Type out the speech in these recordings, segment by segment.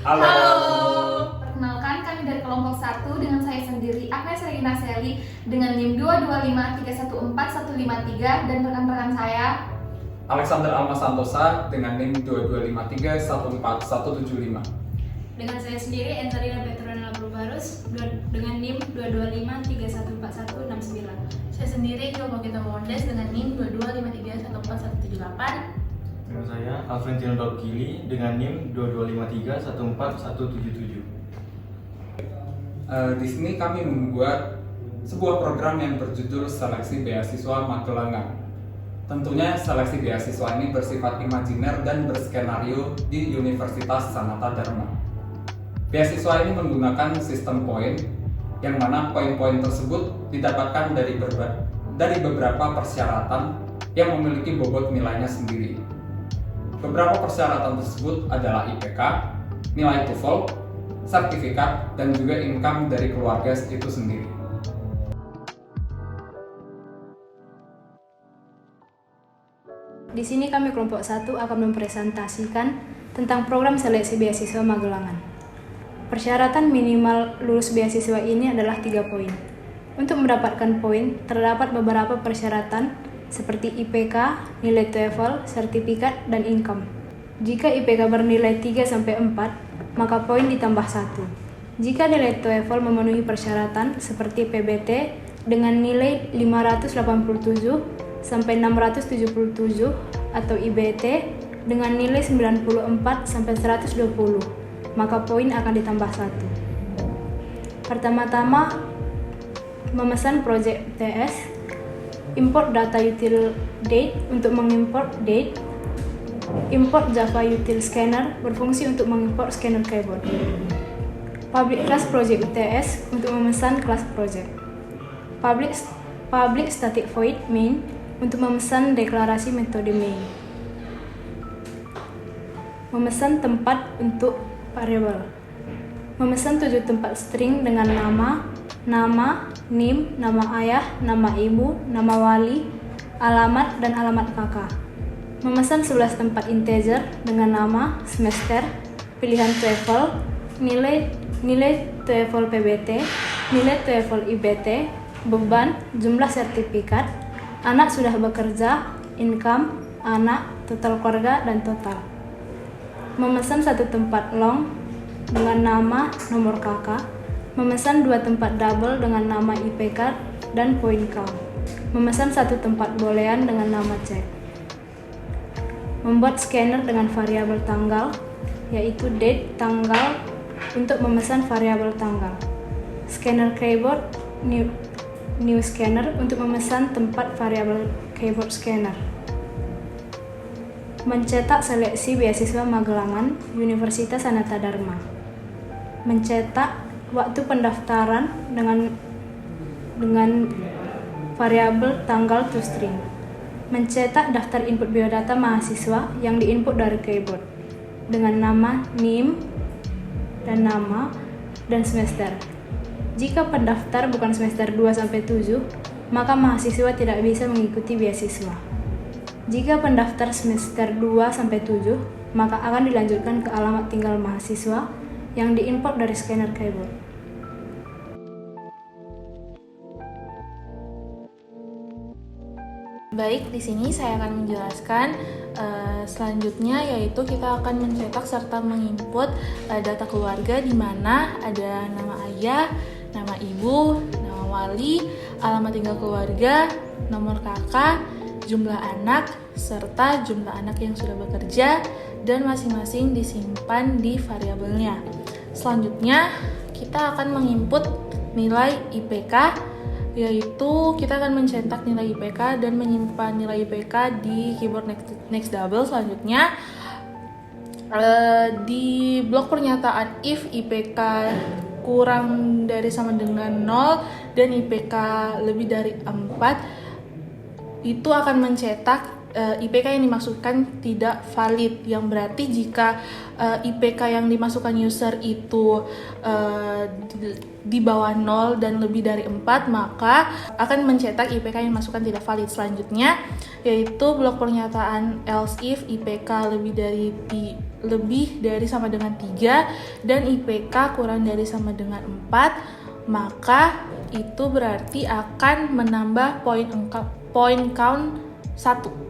Halo. Perkenalkan, kami dari kelompok 1 dengan saya sendiri, Agnes Regina Seli dengan NIM 225314153 dan rekan-rekan saya Alexander Alma Santosa dengan NIM 225314175. Dengan saya sendiri, Entarina Petronella Barus dengan NIM 225314169. Saya sendiri, Yogo Kita Mondes dengan NIM 225314178. Dengan saya, Alfrentino Daukili dengan NIM 225314177. Di sini kami membuat sebuah program yang berjudul Seleksi Beasiswa Magelangan. Tentunya seleksi beasiswa ini bersifat imajiner dan berskenario di Universitas Sanata Dharma. Beasiswa ini menggunakan sistem poin, yang mana poin-poin tersebut didapatkan dari beberapa persyaratan yang memiliki bobot nilainya sendiri. Beberapa persyaratan tersebut adalah IPK, nilai TOEFL, sertifikat, dan juga income dari keluarga itu sendiri. Di sini kami kelompok 1 akan mempresentasikan tentang program seleksi beasiswa Magelangan. Persyaratan minimal lulus beasiswa ini adalah 3 poin. Untuk mendapatkan poin, terdapat beberapa persyaratan seperti IPK, nilai TOEFL, sertifikat, dan income. Jika IPK bernilai 3-4, maka poin ditambah 1. Jika nilai TOEFL memenuhi persyaratan seperti PBT dengan nilai 587 sampai 677 atau IBT dengan nilai 94 sampai 120, maka poin akan ditambah 1. Pertama-tama, memesan project UTS, import data util date untuk mengimport date, import Java util scanner berfungsi untuk mengimport scanner keyboard, public class project UTS untuk memesan kelas project, public static void main untuk memesan deklarasi metode main, memesan tempat untuk variabel, memesan 7 tempat string dengan nama, NIM, nama ayah, nama ibu, nama wali, alamat, dan alamat kakak, memesan 11 tempat integer dengan nama, semester, pilihan TOEFL, nilai TOEFL PBT, nilai TOEFL IBT, beban, jumlah sertifikat, anak sudah bekerja, income, anak, total keluarga, dan total. Memesan 1 tempat long dengan nama, nomor kakak. Memesan 2 tempat double dengan nama IPK dan poin count. Memesan 1 tempat boolean dengan nama cek. Membuat scanner dengan variabel tanggal, yaitu date, tanggal, untuk memesan variabel tanggal. Scanner keyboard, new scanner untuk memesan tempat variabel keyboard scanner. Mencetak seleksi beasiswa Magelangan Universitas Sanata Dharma. Mencetak waktu pendaftaran dengan variabel tanggal to string. Mencetak daftar input biodata mahasiswa yang diinput dari keyboard dengan nama, NIM, dan nama dan semester. Jika pendaftar bukan semester 2-7, maka mahasiswa tidak bisa mengikuti beasiswa. Jika pendaftar semester 2-7, maka akan dilanjutkan ke alamat tinggal mahasiswa yang diimport dari scanner keyboard. Baik, di sini saya akan menjelaskan selanjutnya, yaitu kita akan mencetak serta menginput data keluarga, di mana ada nama ayah, nama ibu, nama wali, alamat tinggal keluarga, nomor kakak, jumlah anak, serta jumlah anak yang sudah bekerja, dan masing-masing disimpan di variabelnya. Selanjutnya, kita akan menginput nilai IPK, yaitu kita akan mencetak nilai IPK dan menyimpan nilai IPK di keyboard next double. Selanjutnya, di blok pernyataan if IPK kurang dari sama dengan 0 dan IPK lebih dari 4, itu akan mencetak IPK yang dimasukkan tidak valid, yang berarti jika IPK yang dimasukkan user itu di bawah 0 dan lebih dari 4, maka akan mencetak IPK yang dimasukkan tidak valid. Selanjutnya yaitu blok pernyataan else if IPK lebih dari sama dengan 3 dan IPK kurang dari sama dengan 4, maka itu berarti akan menambah point count 1.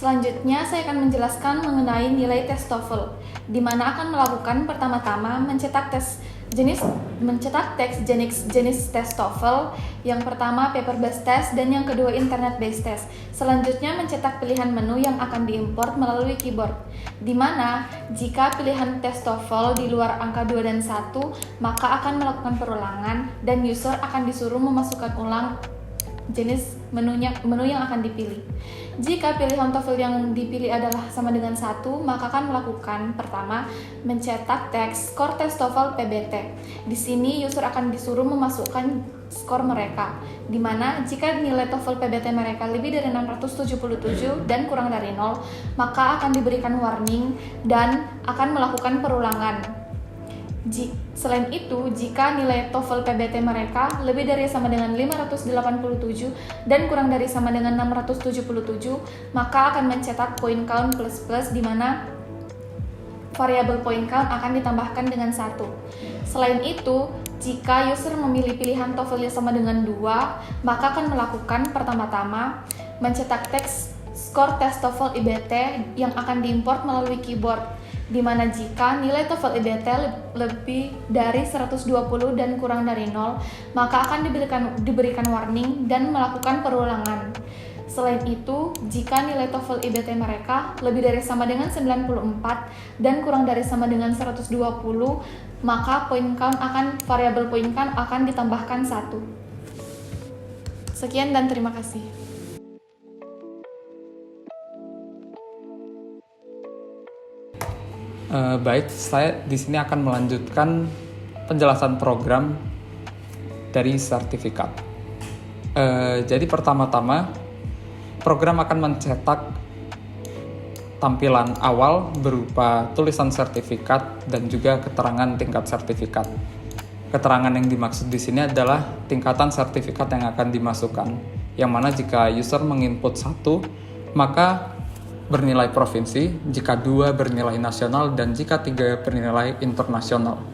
Selanjutnya, saya akan menjelaskan mengenai nilai tes TOEFL, di mana akan melakukan pertama-tama mencetak teks jenis tes TOEFL. Yang pertama paper based test dan yang kedua internet based test. Selanjutnya mencetak pilihan menu yang akan diimport melalui keyboard, di mana jika pilihan tes TOEFL di luar angka 2 dan 1, maka akan melakukan perulangan dan user akan disuruh memasukkan ulang jenis menu yang akan dipilih. Jika pilihan TOEFL yang dipilih adalah sama dengan 1, maka akan melakukan pertama mencetak teks skor tes TOEFL PBT. Di sini user akan disuruh memasukkan skor mereka, di mana jika nilai TOEFL PBT mereka lebih dari 677 dan kurang dari 0, maka akan diberikan warning dan akan melakukan perulangan. Selain itu, jika nilai TOEFL PBT mereka lebih dari sama dengan 587 dan kurang dari sama dengan 677, maka akan mencetak point count plus di mana variabel point count akan ditambahkan dengan 1. Selain itu, jika user memilih pilihan TOEFL yang sama dengan 2, maka akan melakukan pertama-tama mencetak teks skor tes TOEFL IBT yang akan diimport melalui keyboard, di mana jika nilai TOEFL IBT lebih dari 120 dan kurang dari 0, maka akan diberikan warning dan melakukan perulangan. Selain itu, jika nilai TOEFL IBT mereka lebih dari sama dengan 94 dan kurang dari sama dengan 120, maka variabel point count akan ditambahkan 1. Sekian dan terima kasih. Baik, saya di sini akan melanjutkan penjelasan program dari sertifikat. Jadi pertama-tama, program akan mencetak tampilan awal berupa tulisan sertifikat dan juga keterangan tingkat sertifikat. Keterangan yang dimaksud di sini adalah tingkatan sertifikat yang akan dimasukkan, yang mana jika user menginput 1, maka bernilai provinsi, jika 2 bernilai nasional, dan jika 3 bernilai internasional.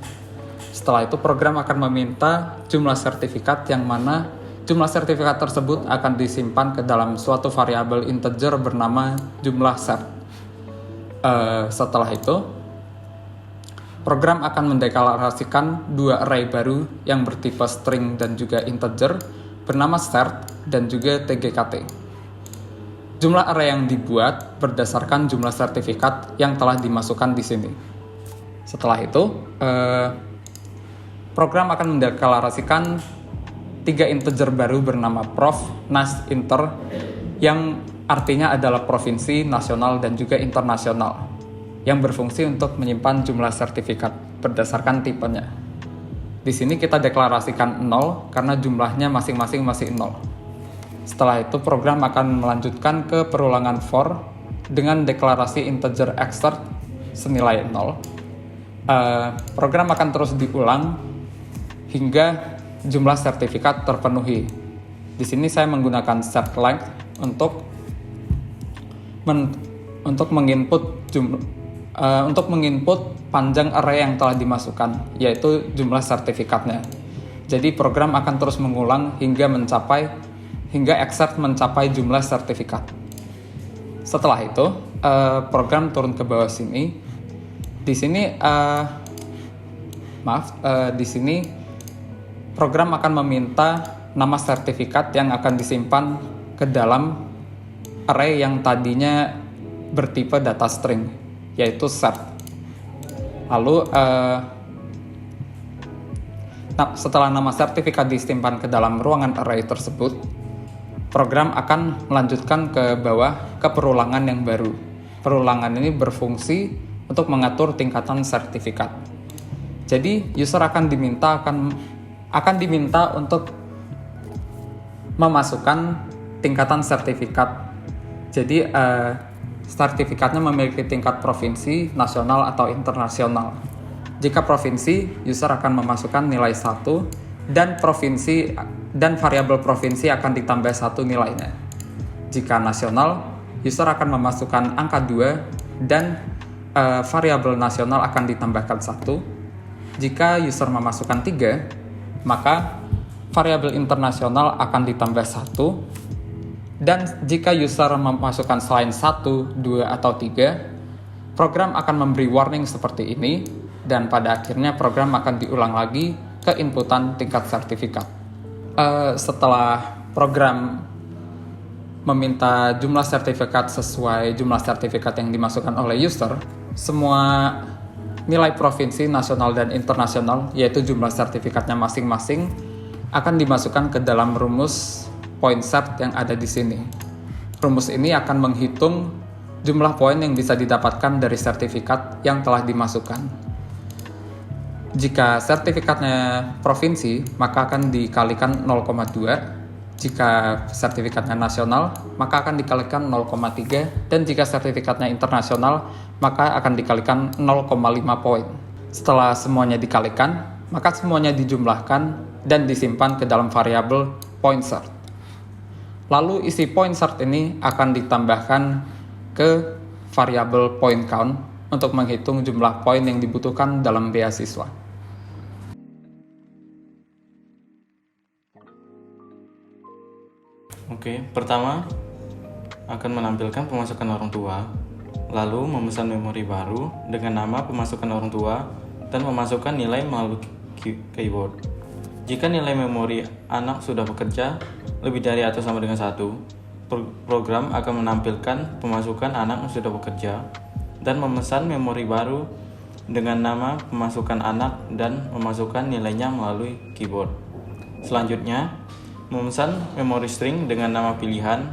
Setelah itu program akan meminta jumlah sertifikat, yang mana jumlah sertifikat tersebut akan disimpan ke dalam suatu variabel integer bernama jumlah cert. Setelah itu, program akan mendeklarasikan 2 array baru yang bertipe string dan juga integer bernama cert dan juga tgkt. Jumlah array yang dibuat berdasarkan jumlah sertifikat yang telah dimasukkan di sini. Setelah itu, program akan mendeklarasikan 3 integer baru bernama prof, nas, inter, yang artinya adalah provinsi, nasional, dan juga internasional, yang berfungsi untuk menyimpan jumlah sertifikat berdasarkan tipenya. Di sini kita deklarasikan 0 karena jumlahnya masing-masing masih 0. Setelah itu program akan melanjutkan ke perulangan for dengan deklarasi integer exert senilai 0. Program akan terus diulang hingga jumlah sertifikat terpenuhi. Di sini saya menggunakan set length untuk menginput panjang array yang telah dimasukkan, yaitu jumlah sertifikatnya. Jadi program akan terus mengulang hingga exert mencapai jumlah sertifikat. Setelah itu, program turun ke bawah sini. Di sini, di sini program akan meminta nama sertifikat yang akan disimpan ke dalam array yang tadinya bertipe data string, yaitu cert. Lalu, setelah nama sertifikat disimpan ke dalam ruangan array tersebut, program akan melanjutkan ke bawah ke perulangan yang baru. Perulangan ini berfungsi untuk mengatur tingkatan sertifikat. Jadi, user akan diminta akan diminta untuk memasukkan tingkatan sertifikat. Jadi sertifikatnya memiliki tingkat provinsi, nasional, atau internasional. Jika provinsi, user akan memasukkan nilai 1 dan variabel provinsi akan ditambah 1 nilainya. Jika nasional, user akan memasukkan angka 2 dan variabel nasional akan ditambahkan 1. Jika user memasukkan 3, maka variabel internasional akan ditambah 1. Dan jika user memasukkan selain 1, 2, atau 3, program akan memberi warning seperti ini, dan pada akhirnya program akan diulang lagi ke inputan tingkat sertifikat. Setelah program meminta jumlah sertifikat sesuai jumlah sertifikat yang dimasukkan oleh user, semua nilai provinsi, nasional, dan internasional, yaitu jumlah sertifikatnya masing-masing, akan dimasukkan ke dalam rumus point set yang ada di sini. Rumus ini akan menghitung jumlah poin yang bisa didapatkan dari sertifikat yang telah dimasukkan. Jika sertifikatnya provinsi, maka akan dikalikan 0,2. Jika sertifikatnya nasional, maka akan dikalikan 0,3. Dan jika sertifikatnya internasional, maka akan dikalikan 0,5 poin. Setelah semuanya dikalikan, maka semuanya dijumlahkan dan disimpan ke dalam variabel point sort. Lalu isi point sort ini akan ditambahkan ke variabel point count untuk menghitung jumlah poin yang dibutuhkan dalam beasiswa. Oke, pertama akan menampilkan pemasukan orang tua, lalu memesan memori baru dengan nama pemasukan orang tua dan memasukkan nilai melalui keyboard. Jika nilai memori anak sudah bekerja lebih dari atau sama dengan 1, program akan menampilkan pemasukan anak yang sudah bekerja dan memesan memori baru dengan nama pemasukan anak dan memasukkan nilainya melalui keyboard. Selanjutnya, memesan memori string dengan nama pilihan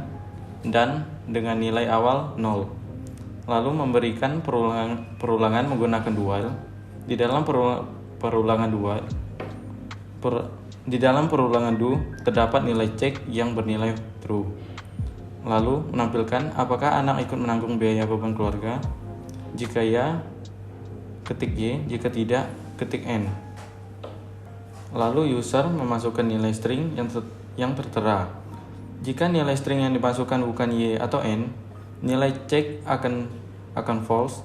dan dengan nilai awal 0. Lalu memberikan perulangan menggunakan do while. Di dalam perulangan do terdapat nilai cek yang bernilai true. Lalu menampilkan apakah anak ikut menanggung biaya beban keluarga. Jika ya, ketik Y, jika tidak, ketik N. Lalu user memasukkan nilai string yang tertera. Jika nilai string yang dimasukkan bukan Y atau N, nilai cek akan false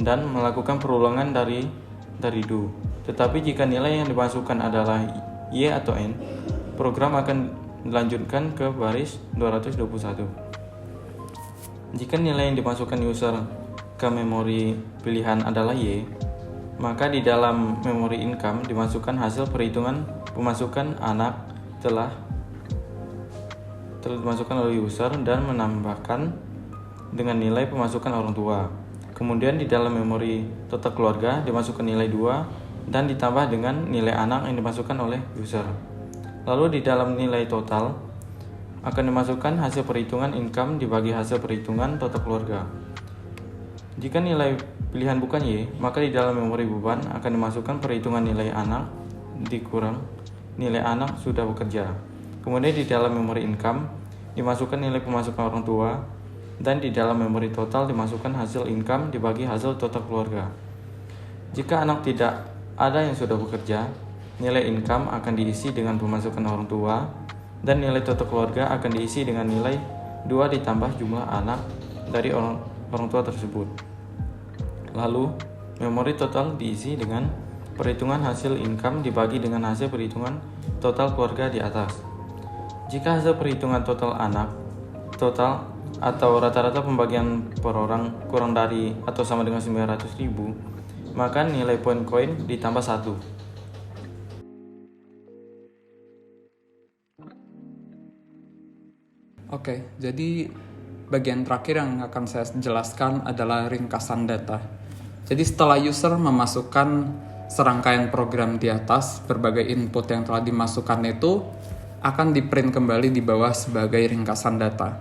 dan melakukan perulangan dari do. Tetapi jika nilai yang dimasukkan adalah Y atau N, program akan dilanjutkan ke baris 221. Jika nilai yang dimasukkan user ke memori pilihan adalah Y, maka di dalam memori income dimasukkan hasil perhitungan pemasukan anak telah dimasukkan oleh user dan menambahkan dengan nilai pemasukan orang tua. Kemudian di dalam memori total keluarga dimasukkan nilai 2 dan ditambah dengan nilai anak yang dimasukkan oleh user. Lalu di dalam nilai total akan dimasukkan hasil perhitungan income dibagi hasil perhitungan total keluarga. Jika nilai pilihan bukan Y, maka di dalam memori beban akan dimasukkan perhitungan nilai anak dikurang nilai anak sudah bekerja. Kemudian di dalam memori income dimasukkan nilai pemasukan orang tua dan di dalam memori total dimasukkan hasil income dibagi hasil total keluarga. Jika anak tidak ada yang sudah bekerja, nilai income akan diisi dengan pemasukan orang tua dan nilai total keluarga akan diisi dengan nilai 2 ditambah jumlah anak dari orang tua tersebut. Lalu, memori total diisi dengan perhitungan hasil income dibagi dengan hasil perhitungan total keluarga di atas. Jika hasil perhitungan total anak, total atau rata-rata pembagian per orang kurang dari atau sama dengan 900.000, maka nilai poin koin ditambah 1. Oke, jadi bagian terakhir yang akan saya jelaskan adalah ringkasan data. Jadi setelah user memasukkan serangkaian program di atas, berbagai input yang telah dimasukkan itu akan di-print kembali di bawah sebagai ringkasan data.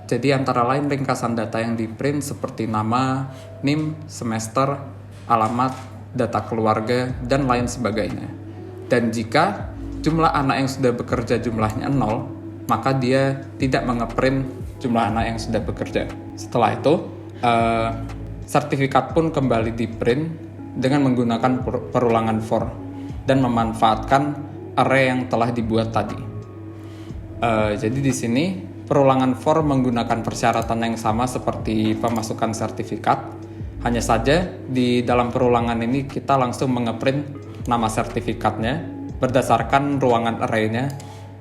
Jadi antara lain ringkasan data yang di-print seperti nama, NIM, semester, alamat, data keluarga, dan lain sebagainya. Dan jika jumlah anak yang sudah bekerja jumlahnya 0, maka dia tidak mengeprint jumlah anak yang sudah bekerja. Setelah itu, sertifikat pun kembali di-print dengan menggunakan perulangan for dan memanfaatkan array yang telah dibuat tadi. Jadi di sini perulangan for menggunakan persyaratan yang sama seperti pemasukan sertifikat. Hanya saja di dalam perulangan ini kita langsung mengeprint nama sertifikatnya berdasarkan ruangan array-nya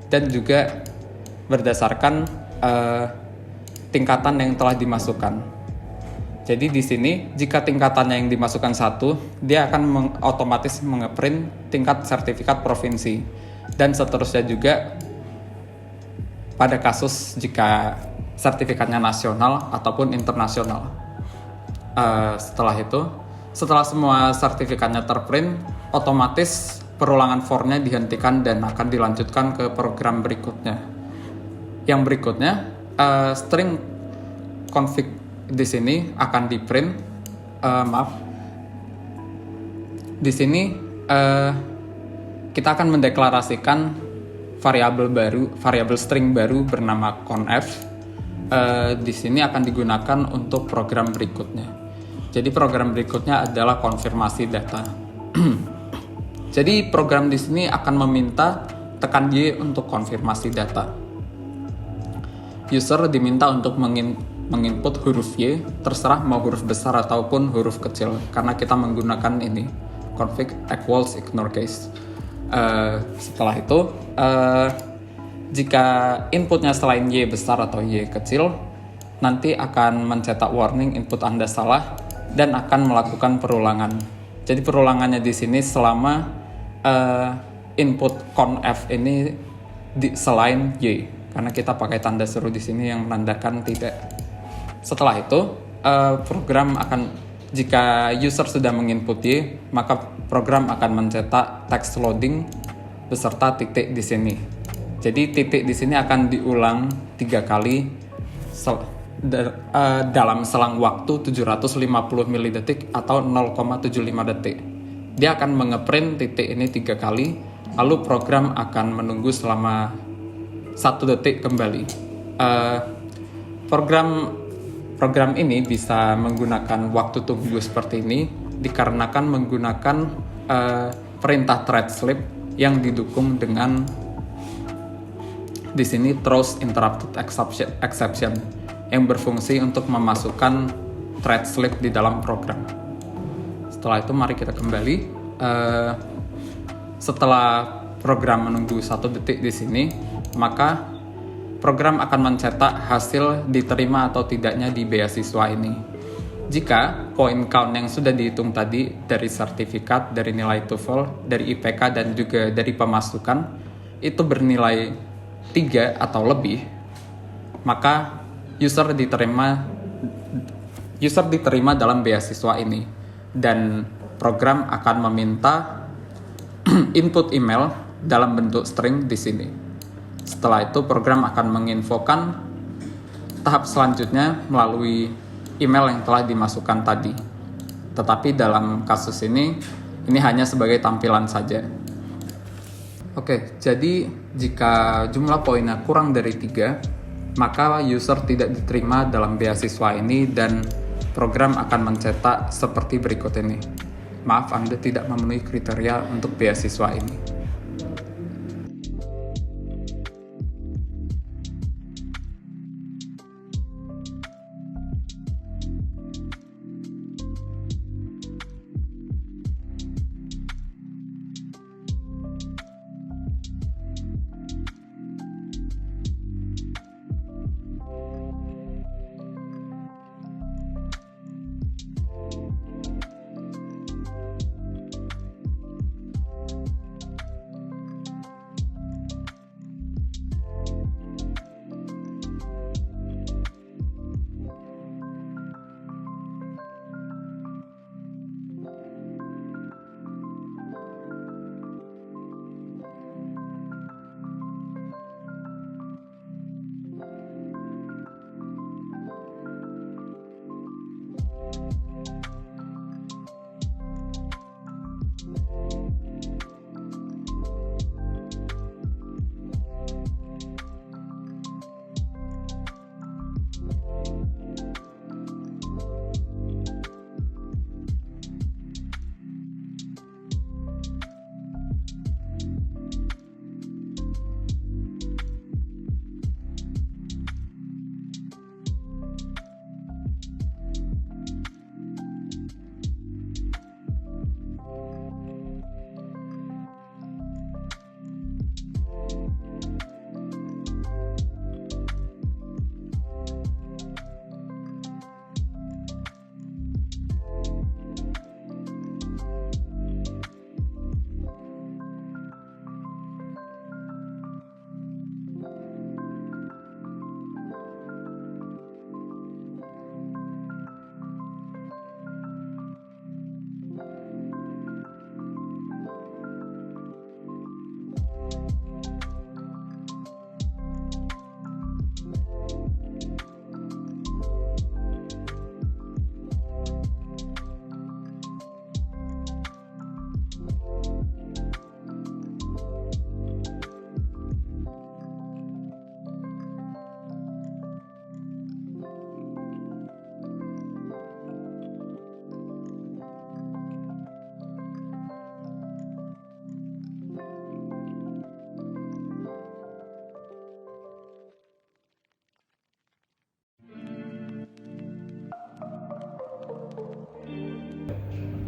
dan juga berdasarkan tingkatan yang telah dimasukkan. Jadi di sini jika tingkatannya yang dimasukkan 1, dia akan otomatis mengeprint tingkat sertifikat provinsi, dan seterusnya juga pada kasus jika sertifikatnya nasional ataupun internasional. Setelah semua sertifikatnya terprint, otomatis perulangan for-nya dihentikan dan akan dilanjutkan ke program berikutnya. Yang berikutnya, string config di sini akan di-print. Di sini kita akan mendeklarasikan variabel string baru bernama conf. Di sini akan digunakan untuk program berikutnya. Jadi program berikutnya adalah konfirmasi data. Jadi program di sini akan meminta tekan Y untuk konfirmasi data. User diminta untuk menginput huruf Y, terserah mau huruf besar ataupun huruf kecil, karena kita menggunakan ini config equals ignore case. Setelah itu, jika inputnya selain Y besar atau Y kecil, nanti akan mencetak warning input Anda salah dan akan melakukan perulangan. Jadi perulangannya di sini selama input conf ini selain Y, karena kita pakai tanda seru di sini yang menandakan tidak. Setelah itu, jika user sudah menginput Y, maka program akan mencetak text loading beserta titik di sini. Jadi titik di sini akan diulang 3 kali dalam selang waktu 750 milidetik atau 0,75 detik. Dia akan mengeprint titik ini 3 kali, lalu program akan menunggu selama 1 detik kembali. Program ini bisa menggunakan waktu tunggu seperti ini dikarenakan menggunakan perintah thread sleep yang didukung dengan di sini throws interrupted exception yang berfungsi untuk memasukkan thread sleep di dalam program. Setelah itu mari kita kembali. Setelah program menunggu 1 detik di sini, maka program akan mencetak hasil diterima atau tidaknya di beasiswa ini. Jika point count yang sudah dihitung tadi dari sertifikat, dari nilai TOEFL, dari IPK dan juga dari pemasukan itu bernilai 3 atau lebih, maka user diterima dalam beasiswa ini, dan program akan meminta input email dalam bentuk string di sini. Setelah itu program akan menginfokan tahap selanjutnya melalui email yang telah dimasukkan tadi. Tetapi dalam kasus ini hanya sebagai tampilan saja. Oke, jadi jika jumlah poinnya kurang dari 3, maka user tidak diterima dalam beasiswa ini dan program akan mencetak seperti berikut ini. Maaf, Anda tidak memenuhi kriteria untuk beasiswa ini.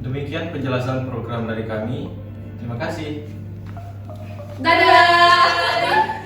Demikian penjelasan program dari kami. Terima kasih. Dadah!